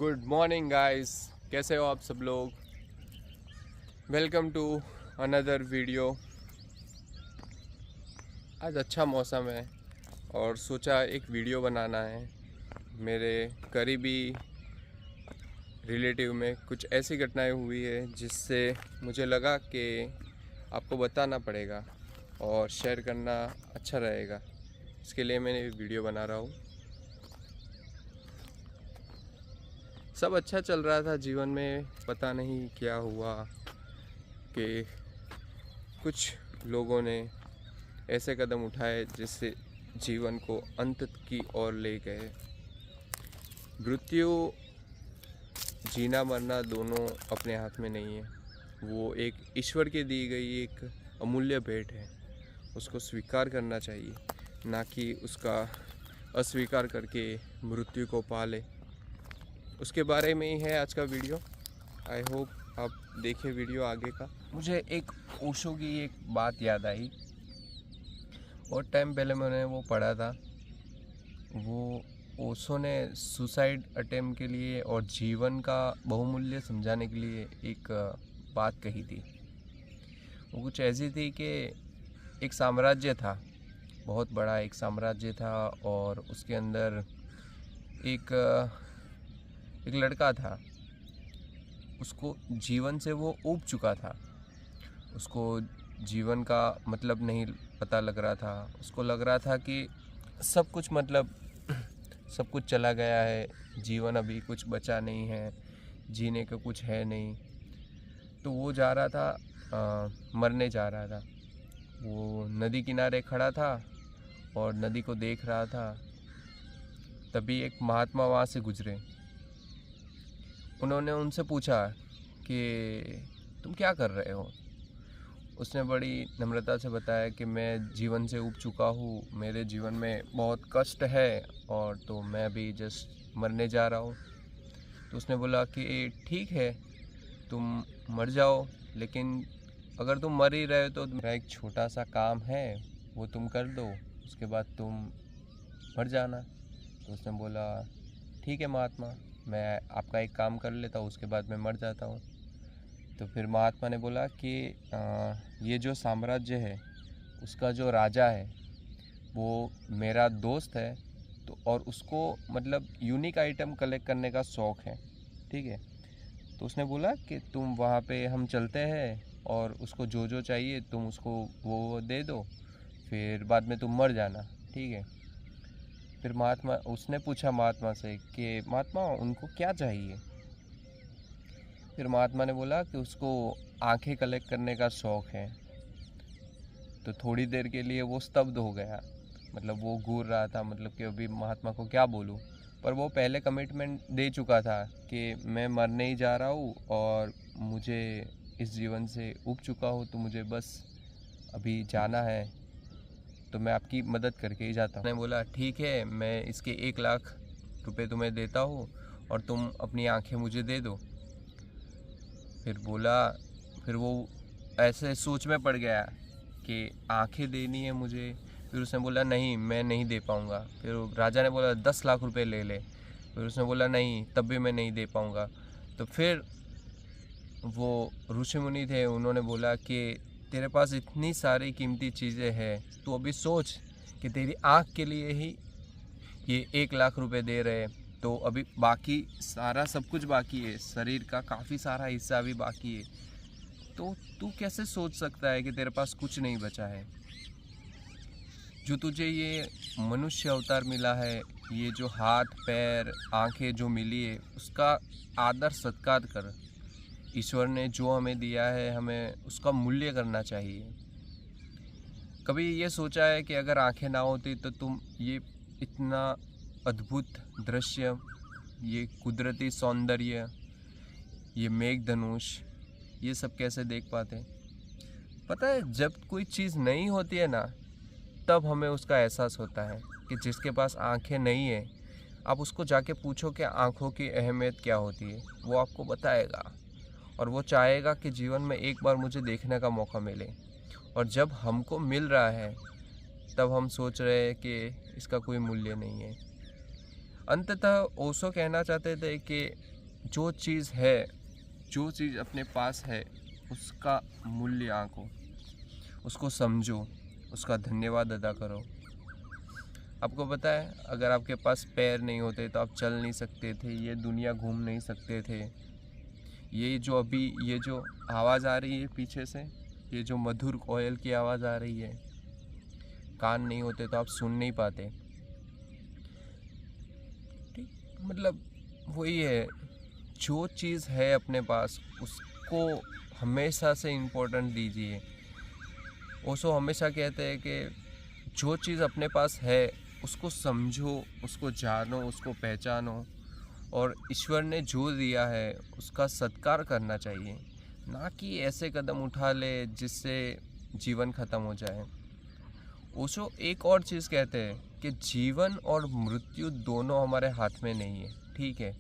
Good morning guys, कैसे हो आप सब लोग। Welcome to another video. आज अच्छा मौसम है और सोचा एक वीडियो बनाना है। मेरे करीबी रिलेटिव में कुछ ऐसी घटनाएं हुई है जिससे मुझे लगा कि आपको बताना पड़ेगा और शेयर करना अच्छा रहेगा। इसके लिए मैंने वीडियो बना रहा हूँ। सब अच्छा चल रहा था जीवन में, पता नहीं क्या हुआ कि कुछ लोगों ने ऐसे कदम उठाए जिससे जीवन को अंत की ओर ले गए। मृत्यु, जीना मरना दोनों अपने हाथ में नहीं है। वो एक ईश्वर की दी गई एक अमूल्य भेंट है। उसको स्वीकार करना चाहिए, ना कि उसका अस्वीकार करके मृत्यु को पाले। उसके बारे में ही है आज का वीडियो। आई होप आप देखें वीडियो आगे का। मुझे एक ओशो की एक बात याद आई। बहुत टाइम पहले मैंने वो पढ़ा था। वो ओशो ने सुसाइड अटेम्प्ट के लिए और जीवन का बहुमूल्य समझाने के लिए एक बात कही थी। वो कुछ ऐसी थी कि एक साम्राज्य था, बहुत बड़ा एक साम्राज्य था, और उसके अंदर एक लड़का था। उसको जीवन से वो ऊब चुका था। उसको जीवन का मतलब नहीं पता लग रहा था। उसको लग रहा था कि सब कुछ मतलब सब कुछ चला गया है, जीवन अभी कुछ बचा नहीं है, जीने का कुछ है नहीं। तो वो जा रहा था, मरने जा रहा था। वो नदी किनारे खड़ा था और नदी को देख रहा था। तभी एक महात्मा वहाँ से गुजरे। उन्होंने उनसे पूछा कि तुम क्या कर रहे हो। उसने बड़ी नम्रता से बताया कि मैं जीवन से ऊब चुका हूँ, मेरे जीवन में बहुत कष्ट है और तो मैं अभी जस्ट मरने जा रहा हूँ। तो उसने बोला कि ठीक है, तुम मर जाओ, लेकिन अगर तुम मर ही रहे हो तो मेरा एक छोटा सा काम है, वो तुम कर दो, उसके बाद तुम मर जाना। तो उसने बोला ठीक है महात्मा, मैं आपका एक काम कर लेता हूँ, उसके बाद मैं मर जाता हूँ। तो फिर महात्मा ने बोला कि ये जो साम्राज्य है उसका जो राजा है वो मेरा दोस्त है, तो और उसको मतलब यूनिक आइटम कलेक्ट करने का शौक़ है, ठीक है। तो उसने बोला कि तुम वहाँ पे हम चलते हैं और उसको जो जो चाहिए तुम उसको वो दे दो, फिर बाद में तुम मर जाना, ठीक है। फिर उसने पूछा महात्मा से कि महात्मा उनको क्या चाहिए। फिर महात्मा ने बोला कि उसको आंखें कलेक्ट करने का शौक़ है। तो थोड़ी देर के लिए वो स्तब्ध हो गया, मतलब वो घूर रहा था, मतलब कि अभी महात्मा को क्या बोलूँ। पर वो पहले कमिटमेंट दे चुका था कि मैं मरने ही जा रहा हूँ और मुझे इस जीवन से ऊब चुका हूँ, तो मुझे बस अभी जाना है, तो मैं आपकी मदद करके ही जाता हूँ। मैंने बोला ठीक है, मैं इसके 1,00,000 रुपये तुम्हें देता हूँ और तुम अपनी आंखें मुझे दे दो। फिर वो ऐसे सोच में पड़ गया कि आंखें देनी है मुझे। फिर उसने बोला नहीं, मैं नहीं दे पाऊँगा। फिर राजा ने बोला 10,00,000 रुपये ले ले। फिर उसने बोला नहीं, तब भी मैं नहीं दे पाऊँगा। तो फिर वो ऋषि मुनि थे, उन्होंने बोला कि तेरे पास इतनी सारी कीमती चीज़ें हैं, तो अभी सोच कि तेरी आँख के लिए ही ये 1,00,000 रुपये दे रहे हैं, तो अभी बाकी सारा सब कुछ बाकी है, शरीर का काफ़ी सारा हिस्सा भी बाकी है। तो तू कैसे सोच सकता है कि तेरे पास कुछ नहीं बचा है। जो तुझे ये मनुष्य अवतार मिला है, ये जो हाथ पैर आंखें जो मिली है, उसका आदर सत्कार कर। ईश्वर ने जो हमें दिया है, हमें उसका मूल्य करना चाहिए। कभी ये सोचा है कि अगर आंखें ना होती तो तुम ये इतना अद्भुत दृश्य, ये कुदरती सौंदर्य, ये मेघधनुष, ये सब कैसे देख पाते। पता है, जब कोई चीज़ नहीं होती है ना, तब हमें उसका एहसास होता है कि जिसके पास आंखें नहीं है, आप उसको जाके पूछो कि आंखों की अहमियत क्या होती है, वो आपको बताएगा और वो चाहेगा कि जीवन में एक बार मुझे देखने का मौका मिले। और जब हमको मिल रहा है तब हम सोच रहे हैं कि इसका कोई मूल्य नहीं है। अंततः ओशो कहना चाहते थे कि जो चीज़ है, जो चीज़ अपने पास है, उसका मूल्य आंको, उसको समझो, उसका धन्यवाद अदा करो। आपको पता है, अगर आपके पास पैर नहीं होते तो आप चल नहीं सकते थे, ये दुनिया घूम नहीं सकते थे। ये जो आवाज़ आ रही है पीछे से, ये जो मधुर कोयल की आवाज़ आ रही है, कान नहीं होते तो आप सुन नहीं पाते। ठीक, मतलब वही है, जो चीज़ है अपने पास उसको हमेशा से इम्पोर्टेंट दीजिए। ओशो हमेशा कहते हैं कि जो चीज़ अपने पास है उसको समझो, उसको जानो, उसको पहचानो, और ईश्वर ने जो दिया है उसका सत्कार करना चाहिए, ना कि ऐसे कदम उठा ले जिससे जीवन ख़त्म हो जाए। ओशो एक और चीज़ कहते हैं कि जीवन और मृत्यु दोनों हमारे हाथ में नहीं है, ठीक है,